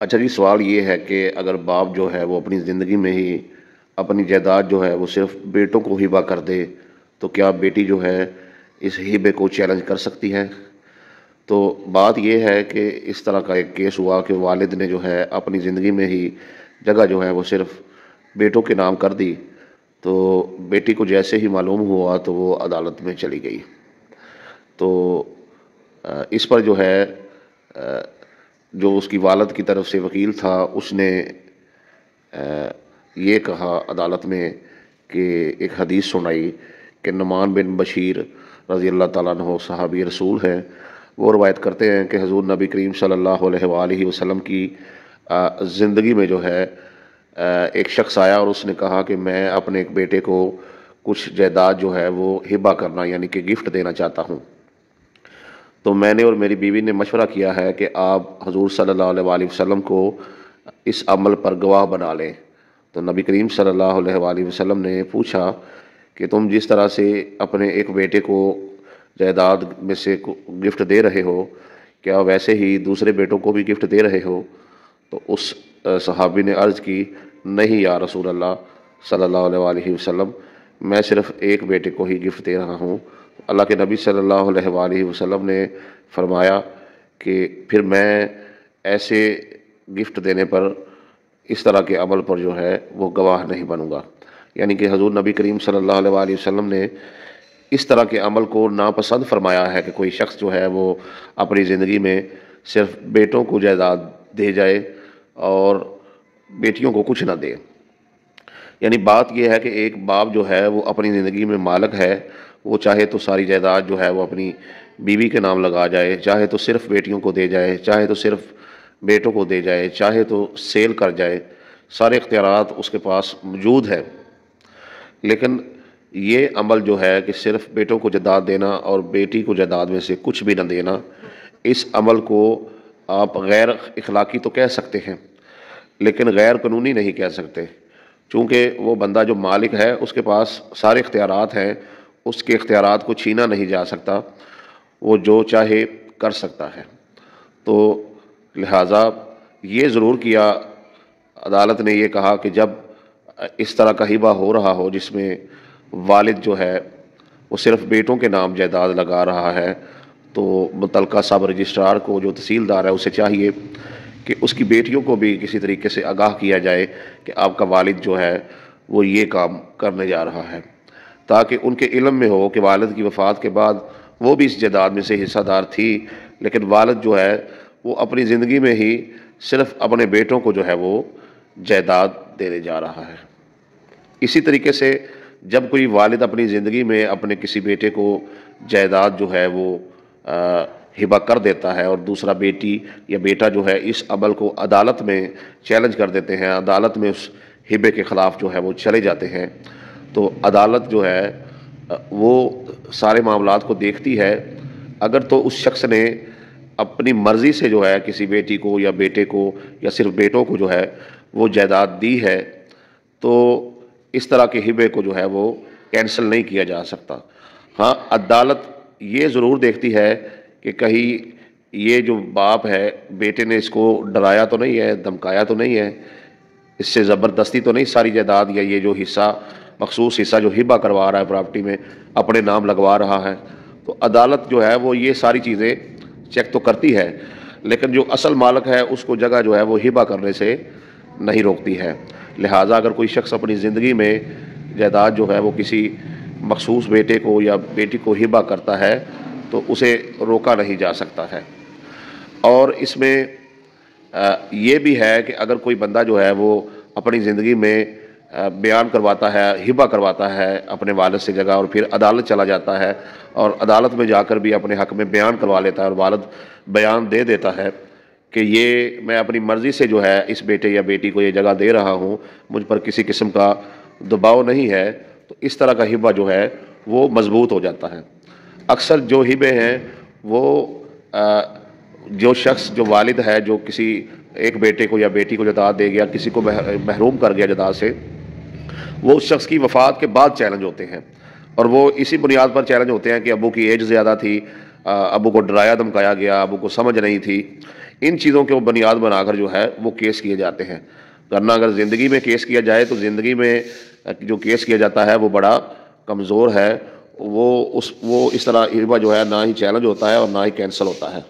اچھا جی، سوال یہ ہے کہ اگر باپ جو ہے وہ اپنی زندگی میں ہی اپنی جائیداد جو ہے وہ صرف بیٹوں کو ہبہ کر دے تو کیا بیٹی جو ہے اس ہبے کو چیلنج کر سکتی ہے؟ تو بات یہ ہے کہ اس طرح کا ایک کیس ہوا کہ والد نے جو ہے اپنی زندگی میں ہی جگہ جو ہے وہ صرف بیٹوں کے نام کر دی، تو بیٹی کو جیسے ہی معلوم ہوا تو وہ عدالت میں چلی گئی۔ تو اس پر جو ہے جو اس کی والد کی طرف سے وکیل تھا اس نے یہ کہا عدالت میں کہ ایک حدیث سنائی کہ نعمان بن بشیر رضی اللہ تعالیٰ عنہ صحابی رسول ہیں، وہ روایت کرتے ہیں کہ حضور نبی کریم صلی اللہ علیہ وآلہ وسلم کی زندگی میں جو ہے ایک شخص آیا اور اس نے کہا کہ میں اپنے ایک بیٹے کو کچھ جائیداد جو ہے وہ ہبہ کرنا یعنی کہ گفٹ دینا چاہتا ہوں۔ تو میں نے اور میری بیوی نے مشورہ کیا ہے کہ آپ حضور صلی اللہ علیہ وآلہ وسلم کو اس عمل پر گواہ بنا لیں۔ تو نبی کریم صلی اللہ علیہ وآلہ وسلم نے پوچھا کہ تم جس طرح سے اپنے ایک بیٹے کو جائیداد میں سے گفٹ دے رہے ہو، کیا ویسے ہی دوسرے بیٹوں کو بھی گفٹ دے رہے ہو؟ تو اس صحابی نے عرض کی، نہیں یا رسول اللہ صلی اللہ علیہ وآلہ وسلم، میں صرف ایک بیٹے کو ہی گفٹ دے رہا ہوں۔ اللہ کے نبی صلی اللہ علیہ وآلہ وسلم نے فرمایا کہ پھر میں ایسے گفٹ دینے پر، اس طرح کے عمل پر جو ہے وہ گواہ نہیں بنوں گا۔ یعنی کہ حضور نبی کریم صلی اللہ علیہ وآلہ وسلم نے اس طرح کے عمل کو ناپسند فرمایا ہے کہ کوئی شخص جو ہے وہ اپنی زندگی میں صرف بیٹوں کو جائیداد دے جائے اور بیٹیوں کو کچھ نہ دے۔ یعنی بات یہ ہے کہ ایک باپ جو ہے وہ اپنی زندگی میں مالک ہے، وہ چاہے تو ساری جائیداد جو ہے وہ اپنی بیوی کے نام لگا جائے، چاہے تو صرف بیٹیوں کو دے جائے، چاہے تو صرف بیٹوں کو دے جائے، چاہے تو سیل کر جائے، سارے اختیارات اس کے پاس موجود ہیں۔ لیکن یہ عمل جو ہے کہ صرف بیٹوں کو جائیداد دینا اور بیٹی کو جائیداد میں سے کچھ بھی نہ دینا، اس عمل کو آپ غیر اخلاقی تو کہہ سکتے ہیں لیکن غیر قانونی نہیں کہہ سکتے، چونکہ وہ بندہ جو مالک ہے اس کے پاس سارے اختیارات ہیں، اس کے اختیارات کو چھینا نہیں جا سکتا، وہ جو چاہے کر سکتا ہے۔ تو لہٰذا یہ ضرور کیا عدالت نے، یہ کہا کہ جب اس طرح کا ہبہ ہو رہا ہو جس میں والد جو ہے وہ صرف بیٹوں کے نام جائیداد لگا رہا ہے، تو متعلقہ سب رجسٹرار کو جو تحصیلدار ہے اسے چاہیے کہ اس کی بیٹیوں کو بھی کسی طریقے سے آگاہ کیا جائے کہ آپ کا والد جو ہے وہ یہ کام کرنے جا رہا ہے، تاکہ ان کے علم میں ہو کہ والد کی وفات کے بعد وہ بھی اس جائیداد میں سے حصہ دار تھی، لیکن والد جو ہے وہ اپنی زندگی میں ہی صرف اپنے بیٹوں کو جو ہے وہ جائیداد دینے جا رہا ہے۔ اسی طریقے سے جب کوئی والد اپنی زندگی میں اپنے کسی بیٹے کو جائیداد جو ہے وہ ہبہ کر دیتا ہے اور دوسرا بیٹی یا بیٹا جو ہے اس عمل کو عدالت میں چیلنج کر دیتے ہیں، عدالت میں اس ہبے کے خلاف جو ہے وہ چلے جاتے ہیں، تو عدالت جو ہے وہ سارے معاملات کو دیکھتی ہے۔ اگر تو اس شخص نے اپنی مرضی سے جو ہے کسی بیٹی کو یا بیٹے کو یا صرف بیٹوں کو جو ہے وہ جائیداد دی ہے، تو اس طرح کے ہبے کو جو ہے وہ کینسل نہیں کیا جا سکتا۔ ہاں، عدالت یہ ضرور دیکھتی ہے کہ کہیں یہ جو باپ ہے، بیٹے نے اس کو ڈرایا تو نہیں ہے، دھمکایا تو نہیں ہے، اس سے زبردستی تو نہیں ساری جائیداد یا یہ جو حصہ، مخصوص حصہ جو ہبہ کروا رہا ہے پراپرٹی میں، اپنے نام لگوا رہا ہے۔ تو عدالت جو ہے وہ یہ ساری چیزیں چیک تو کرتی ہے، لیکن جو اصل مالک ہے اس کو جگہ جو ہے وہ ہبہ کرنے سے نہیں روکتی ہے۔ لہٰذا اگر کوئی شخص اپنی زندگی میں جائیداد جو ہے وہ کسی مخصوص بیٹے کو یا بیٹی کو ہبہ کرتا ہے تو اسے روکا نہیں جا سکتا ہے۔ اور اس میں یہ بھی ہے کہ اگر کوئی بندہ جو ہے وہ اپنی زندگی میں بیان کرواتا ہے، ہبہ کرواتا ہے اپنے والد سے جگہ، اور پھر عدالت چلا جاتا ہے اور عدالت میں جا کر بھی اپنے حق میں بیان کروا لیتا ہے اور والد بیان دے دیتا ہے کہ یہ میں اپنی مرضی سے جو ہے اس بیٹے یا بیٹی کو یہ جگہ دے رہا ہوں، مجھ پر کسی قسم کا دباؤ نہیں ہے، تو اس طرح کا ہبہ جو ہے وہ مضبوط ہو جاتا ہے۔ اکثر جو ہبے ہیں وہ جو شخص جو والد ہے جو کسی ایک بیٹے کو یا بیٹی کو جائیداد دے گیا، کسی کو محروم کر گیا جائیداد سے، وہ اس شخص کی وفات کے بعد چیلنج ہوتے ہیں، اور وہ اسی بنیاد پر چیلنج ہوتے ہیں کہ ابو کی ایج زیادہ تھی، ابو کو ڈرایا دھمکایا گیا، ابو کو سمجھ نہیں تھی، ان چیزوں کے وہ بنیاد بنا کر جو ہے وہ کیس کیے جاتے ہیں، ورنہ اگر زندگی میں کیس کیا جائے تو زندگی میں جو کیس کیا جاتا ہے وہ بڑا کمزور ہے، وہ اس طرح ہربا جو ہے نہ ہی چیلنج ہوتا ہے اور نہ ہی کینسل ہوتا ہے۔